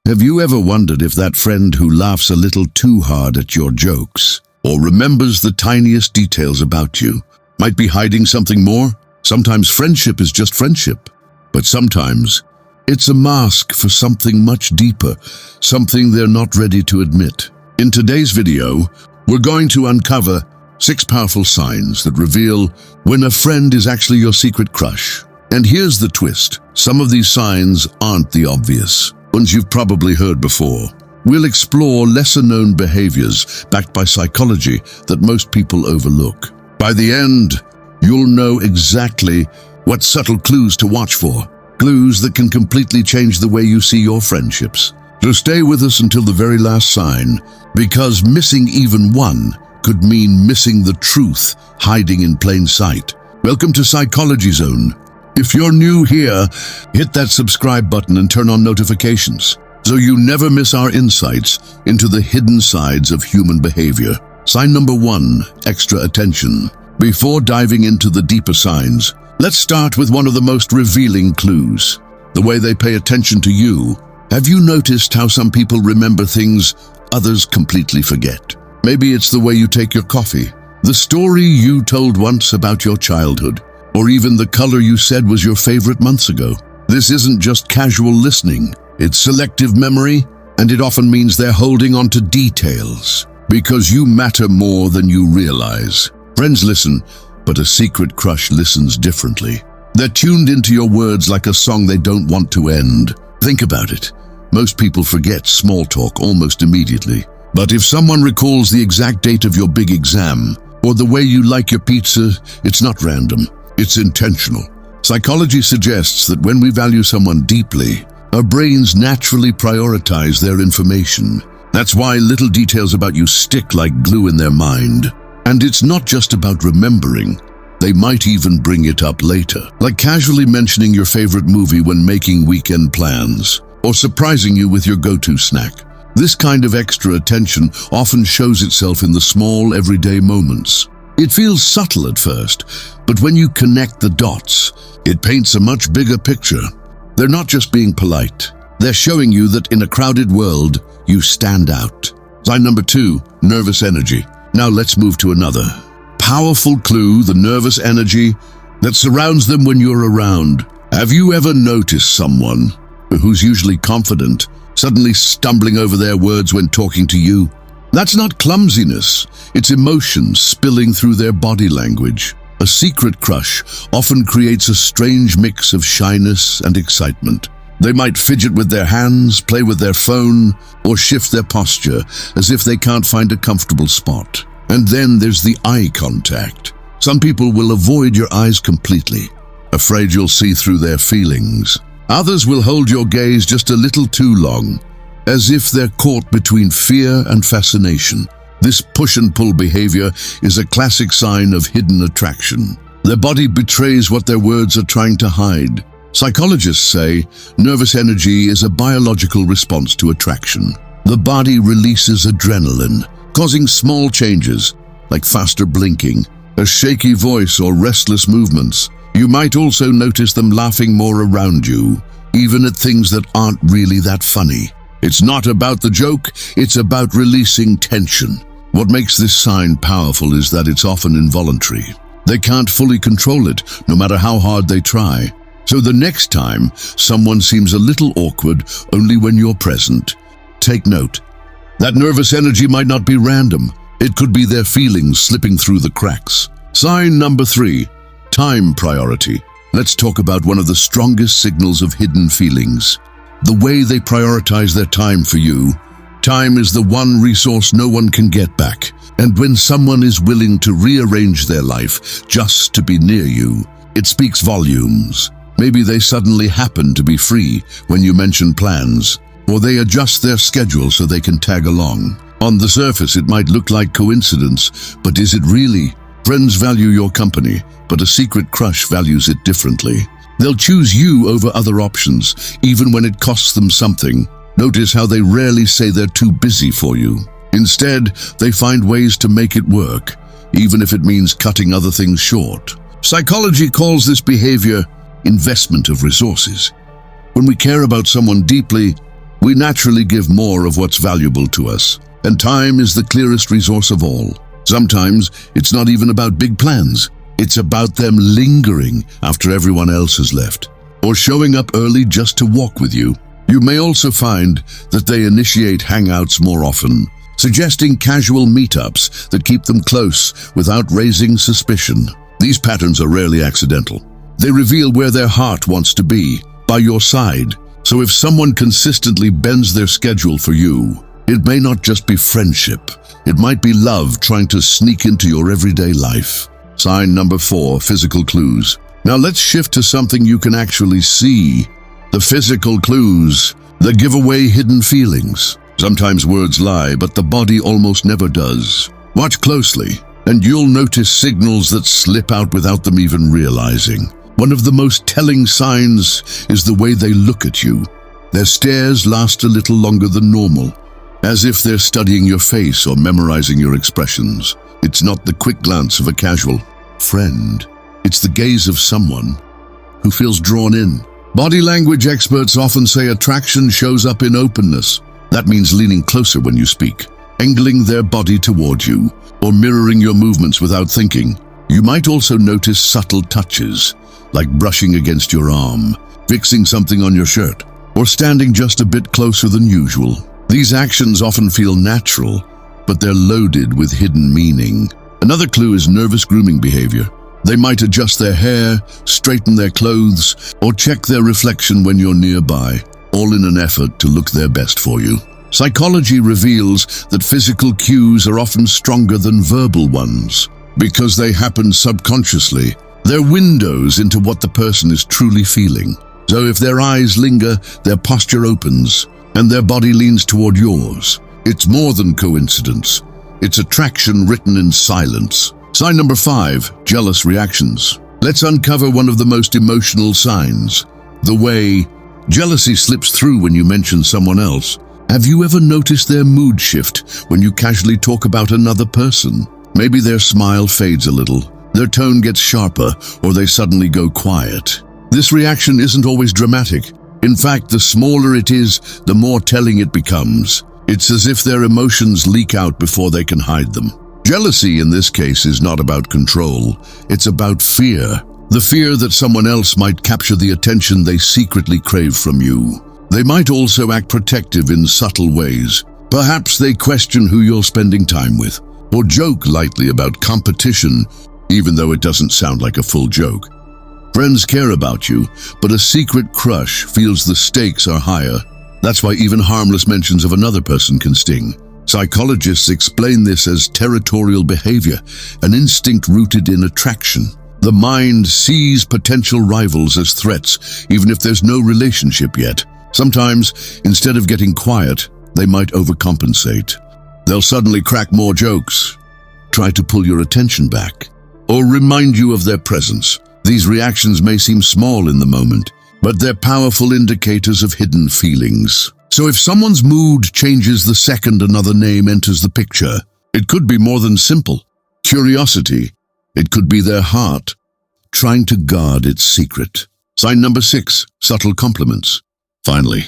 Have you ever wondered if that friend who laughs a little too hard at your jokes, or remembers the tiniest details about you, might be hiding something more? Sometimes friendship is just friendship, but sometimes it's a mask for something much deeper, something they're not ready to admit. In today's video, we're going to uncover 6 powerful signs that reveal when a friend is actually your secret crush. And here's the twist. Some of these signs aren't the obvious ones you've probably heard before. We'll explore lesser-known behaviors backed by psychology that most people overlook. By the end, you'll know exactly what subtle clues to watch for. Clues that can completely change the way you see your friendships. So stay with us until the very last sign, because missing even one could mean missing the truth hiding in plain sight. Welcome to Psychology Zone. If you're new here, hit that subscribe button and turn on notifications so you never miss our insights into the hidden sides of human behavior. Sign number 1, extra attention. Before diving into the deeper signs, let's start with one of the most revealing clues, the way they pay attention to you. Have you noticed how some people remember things others completely forget? Maybe it's the way you take your coffee, the story you told once about your childhood, or even the color you said was your favorite months ago. This isn't just casual listening, it's selective memory, and it often means they're holding on to details, because you matter more than you realize. Friends listen, but a secret crush listens differently. They're tuned into your words like a song they don't want to end. Think about it. Most people forget small talk almost immediately. But if someone recalls the exact date of your big exam, or the way you like your pizza, it's not random. It's intentional. Psychology suggests that when we value someone deeply, our brains naturally prioritize their information. That's why little details about you stick like glue in their mind. And it's not just about remembering. They might even bring it up later, like casually mentioning your favorite movie when making weekend plans, or surprising you with your go-to snack. This kind of extra attention often shows itself in the small, everyday moments. It feels subtle at first, but when you connect the dots, it paints a much bigger picture. They're not just being polite. They're showing you that in a crowded world, you stand out. Sign number 2, nervous energy. Now let's move to another powerful clue, the nervous energy that surrounds them when you're around. Have you ever noticed someone who's usually confident, suddenly stumbling over their words when talking to you? That's not clumsiness, it's emotion spilling through their body language. A secret crush often creates a strange mix of shyness and excitement. They might fidget with their hands, play with their phone, or shift their posture as if they can't find a comfortable spot. And then there's the eye contact. Some people will avoid your eyes completely, afraid you'll see through their feelings. Others will hold your gaze just a little too long, as if they're caught between fear and fascination. This push and pull behavior is a classic sign of hidden attraction. Their body betrays what their words are trying to hide. Psychologists say nervous energy is a biological response to attraction. The body releases adrenaline, causing small changes like faster blinking, a shaky voice, or restless movements. You might also notice them laughing more around you, even at things that aren't really that funny. It's not about the joke, it's about releasing tension. What makes this sign powerful is that it's often involuntary. They can't fully control it, no matter how hard they try. So the next time someone seems a little awkward only when you're present, take note. That nervous energy might not be random. It could be their feelings slipping through the cracks. Sign number 3, time priority. Let's talk about one of the strongest signals of hidden feelings. The way they prioritize their time for you. Time is the one resource no one can get back. And when someone is willing to rearrange their life just to be near you, it speaks volumes. Maybe they suddenly happen to be free when you mention plans, or they adjust their schedule so they can tag along. On the surface, it might look like coincidence, but is it really? Friends value your company, but a secret crush values it differently. They'll choose you over other options, even when it costs them something. Notice how they rarely say they're too busy for you. Instead, they find ways to make it work, even if it means cutting other things short. Psychology calls this behavior investment of resources. When we care about someone deeply, We naturally give more of what's valuable to us, and time is the clearest resource of all. Sometimes it's not even about big plans. It's about them lingering after everyone else has left, or showing up early just to walk with you. You may also find that they initiate hangouts more often, suggesting casual meetups that keep them close without raising suspicion. These patterns are rarely accidental. They reveal where their heart wants to be, by your side. So if someone consistently bends their schedule for you, it may not just be friendship. It might be love trying to sneak into your everyday life. Sign number 4, physical clues. Now let's shift to something you can actually see. The physical clues that give away hidden feelings. Sometimes words lie, but the body almost never does. Watch closely, and you'll notice signals that slip out without them even realizing. One of the most telling signs is the way they look at you. Their stares last a little longer than normal, as if they're studying your face or memorizing your expressions. It's not the quick glance of a casual friend. It's the gaze of someone who feels drawn in. Body language experts often say attraction shows up in openness. That means leaning closer when you speak, angling their body toward you, or mirroring your movements without thinking. You might also notice subtle touches, like brushing against your arm, fixing something on your shirt, or standing just a bit closer than usual. These actions often feel natural, but they're loaded with hidden meaning. Another clue is nervous grooming behavior. They might adjust their hair, straighten their clothes, or check their reflection when you're nearby, all in an effort to look their best for you. Psychology reveals that physical cues are often stronger than verbal ones because they happen subconsciously. They're windows into what the person is truly feeling. So if their eyes linger, their posture opens, and their body leans toward yours, it's more than coincidence. It's attraction written in silence. Sign number 5, jealous reactions. Let's uncover one of the most emotional signs, the way jealousy slips through when you mention someone else. Have you ever noticed their mood shift when you casually talk about another person? Maybe their smile fades a little, their tone gets sharper, or they suddenly go quiet. This reaction isn't always dramatic. In fact, the smaller it is, the more telling it becomes. It's as if their emotions leak out before they can hide them. Jealousy in this case is not about control, it's about fear. The fear that someone else might capture the attention they secretly crave from you. They might also act protective in subtle ways. Perhaps they question who you're spending time with, or joke lightly about competition, even though it doesn't sound like a full joke. Friends care about you, but a secret crush feels the stakes are higher. That's why even harmless mentions of another person can sting. Psychologists explain this as territorial behavior, an instinct rooted in attraction. The mind sees potential rivals as threats, even if there's no relationship yet. Sometimes, instead of getting quiet, they might overcompensate. They'll suddenly crack more jokes, try to pull your attention back, or remind you of their presence. These reactions may seem small in the moment, but they're powerful indicators of hidden feelings. So if someone's mood changes the second another name enters the picture, it could be more than simple curiosity. It could be their heart trying to guard its secret. Sign number 6, subtle compliments. Finally,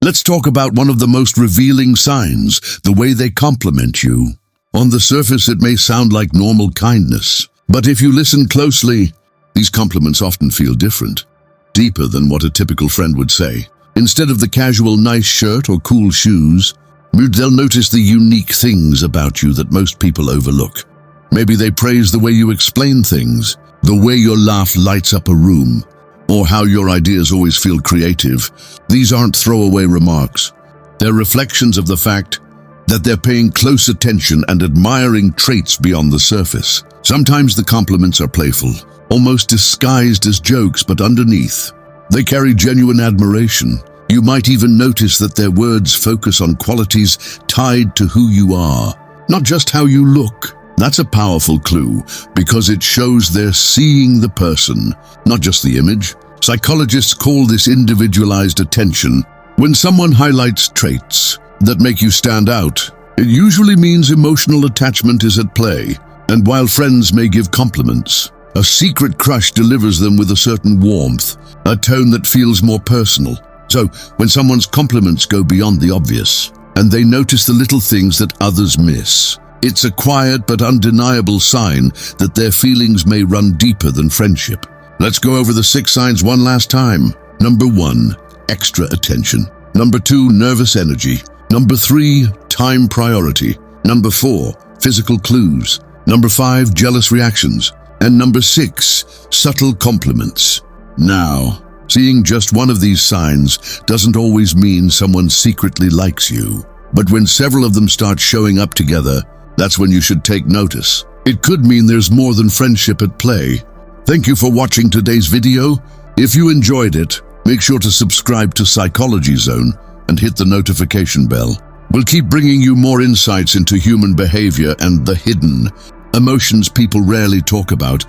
let's talk about one of the most revealing signs, the way they compliment you. On the surface, it may sound like normal kindness, but if you listen closely, these compliments often feel different, deeper than what a typical friend would say. Instead of the casual nice shirt or cool shoes, they'll notice the unique things about you that most people overlook. Maybe they praise the way you explain things, the way your laugh lights up a room, or how your ideas always feel creative. These aren't throwaway remarks. They're reflections of the fact that they're paying close attention and admiring traits beyond the surface. Sometimes the compliments are playful, almost disguised as jokes, but underneath, they carry genuine admiration. You might even notice that their words focus on qualities tied to who you are, not just how you look. That's a powerful clue because it shows they're seeing the person, not just the image. Psychologists call this individualized attention. When someone highlights traits that make you stand out, it usually means emotional attachment is at play. And while friends may give compliments, a secret crush delivers them with a certain warmth, a tone that feels more personal. So, when someone's compliments go beyond the obvious, and they notice the little things that others miss, it's a quiet but undeniable sign that their feelings may run deeper than friendship. Let's go over the 6 signs one last time. Number 1, extra attention. Number 2, nervous energy. Number 3, time priority. Number 4, physical clues. Number 5, jealous reactions. And number 6, subtle compliments. Now, seeing just one of these signs doesn't always mean someone secretly likes you. But when several of them start showing up together, that's when you should take notice. It could mean there's more than friendship at play. Thank you for watching today's video. If you enjoyed it, make sure to subscribe to Psychology Zone and hit the notification bell. We'll keep bringing you more insights into human behavior and the hidden emotions people rarely talk about.